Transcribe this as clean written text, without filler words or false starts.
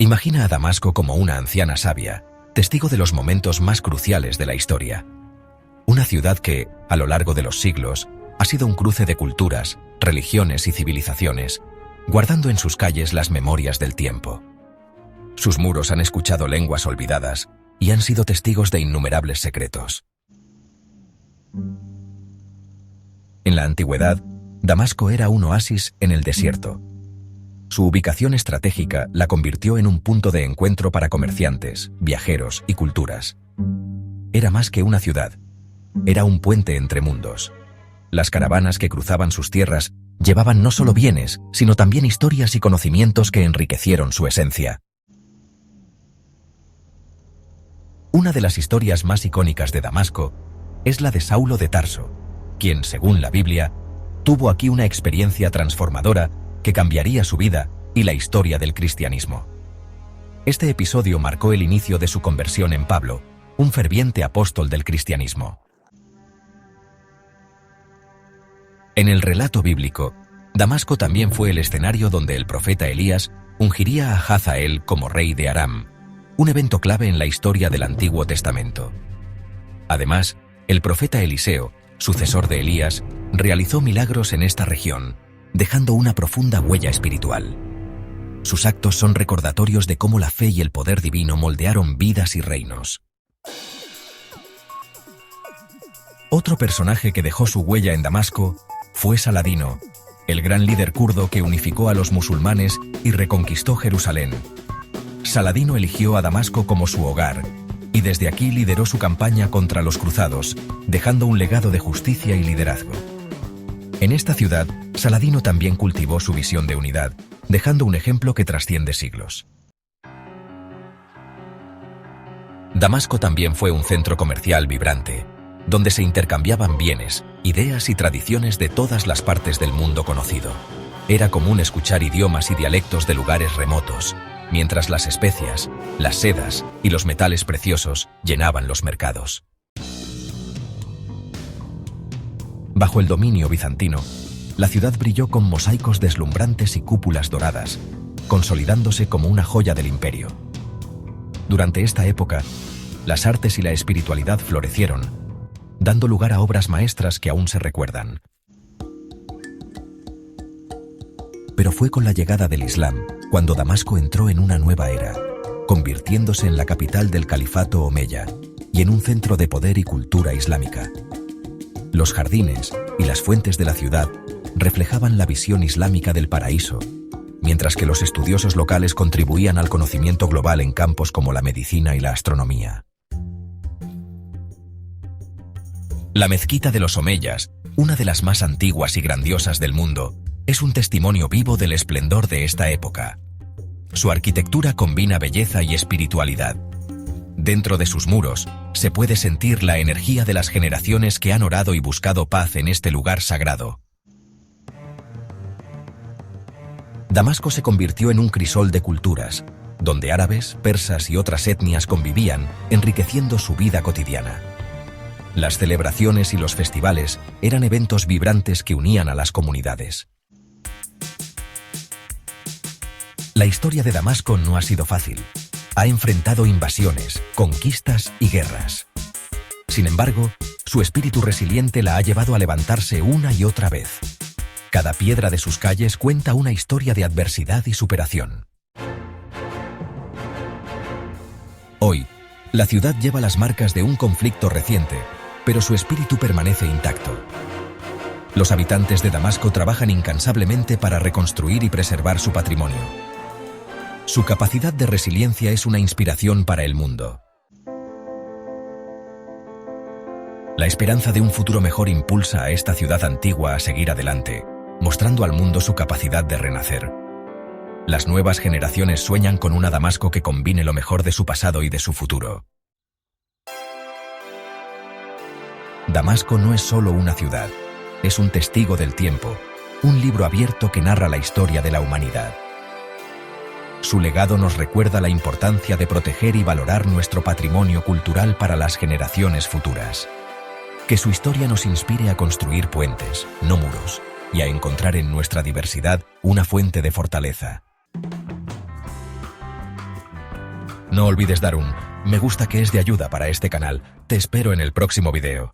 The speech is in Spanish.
Imagina a Damasco como una anciana sabia, testigo de los momentos más cruciales de la historia. Una ciudad que, a lo largo de los siglos, ha sido un cruce de culturas, religiones y civilizaciones, guardando en sus calles las memorias del tiempo. Sus muros han escuchado lenguas olvidadas y han sido testigos de innumerables secretos. En la antigüedad, Damasco era un oasis en el desierto. Su ubicación estratégica la convirtió en un punto de encuentro para comerciantes, viajeros y culturas. Era más que una ciudad, era un puente entre mundos. Las caravanas que cruzaban sus tierras llevaban no solo bienes, sino también historias y conocimientos que enriquecieron su esencia. Una de las historias más icónicas de Damasco es la de Saulo de Tarso, quien, según la Biblia, tuvo aquí una experiencia transformadora que cambiaría su vida y la historia del cristianismo. Este episodio marcó el inicio de su conversión en Pablo, un ferviente apóstol del cristianismo. En el relato bíblico, Damasco también fue el escenario donde el profeta Elías ungiría a Hazael como rey de Aram, un evento clave en la historia del Antiguo Testamento. Además, el profeta Eliseo, sucesor de Elías, realizó milagros en esta región, dejando una profunda huella espiritual. Sus actos son recordatorios de cómo la fe y el poder divino moldearon vidas y reinos. Otro personaje que dejó su huella en Damasco fue Saladino, el gran líder kurdo que unificó a los musulmanes y reconquistó Jerusalén. Saladino eligió a Damasco como su hogar, y desde aquí lideró su campaña contra los cruzados, dejando un legado de justicia y liderazgo. En esta ciudad, Saladino también cultivó su visión de unidad, dejando un ejemplo que trasciende siglos. Damasco también fue un centro comercial vibrante, donde se intercambiaban bienes, ideas y tradiciones de todas las partes del mundo conocido. Era común escuchar idiomas y dialectos de lugares remotos, mientras las especias, las sedas y los metales preciosos llenaban los mercados. Bajo el dominio bizantino, la ciudad brilló con mosaicos deslumbrantes y cúpulas doradas, consolidándose como una joya del imperio. Durante esta época, las artes y la espiritualidad florecieron, dando lugar a obras maestras que aún se recuerdan. Pero fue con la llegada del Islam cuando Damasco entró en una nueva era, convirtiéndose en la capital del califato omeya y en un centro de poder y cultura islámica. Los jardines y las fuentes de la ciudad reflejaban la visión islámica del paraíso, mientras que los estudiosos locales contribuían al conocimiento global en campos como la medicina y la astronomía. La mezquita de los omeyas, una de las más antiguas y grandiosas del mundo, es un testimonio vivo del esplendor de esta época. Su arquitectura combina belleza y espiritualidad. Dentro de sus muros, se puede sentir la energía de las generaciones que han orado y buscado paz en este lugar sagrado. Damasco se convirtió en un crisol de culturas, donde árabes, persas y otras etnias convivían, enriqueciendo su vida cotidiana. Las celebraciones y los festivales eran eventos vibrantes que unían a las comunidades. La historia de Damasco no ha sido fácil. Ha enfrentado invasiones, conquistas y guerras. Sin embargo, su espíritu resiliente la ha llevado a levantarse una y otra vez. Cada piedra de sus calles cuenta una historia de adversidad y superación. Hoy, la ciudad lleva las marcas de un conflicto reciente, pero su espíritu permanece intacto. Los habitantes de Damasco trabajan incansablemente para reconstruir y preservar su patrimonio. Su capacidad de resiliencia es una inspiración para el mundo. La esperanza de un futuro mejor impulsa a esta ciudad antigua a seguir adelante, mostrando al mundo su capacidad de renacer. Las nuevas generaciones sueñan con una Damasco que combine lo mejor de su pasado y de su futuro. Damasco no es solo una ciudad, es un testigo del tiempo, un libro abierto que narra la historia de la humanidad. Su legado nos recuerda la importancia de proteger y valorar nuestro patrimonio cultural para las generaciones futuras. Que su historia nos inspire a construir puentes, no muros, y a encontrar en nuestra diversidad una fuente de fortaleza. No olvides dar un me gusta que es de ayuda para este canal. Te espero en el próximo video.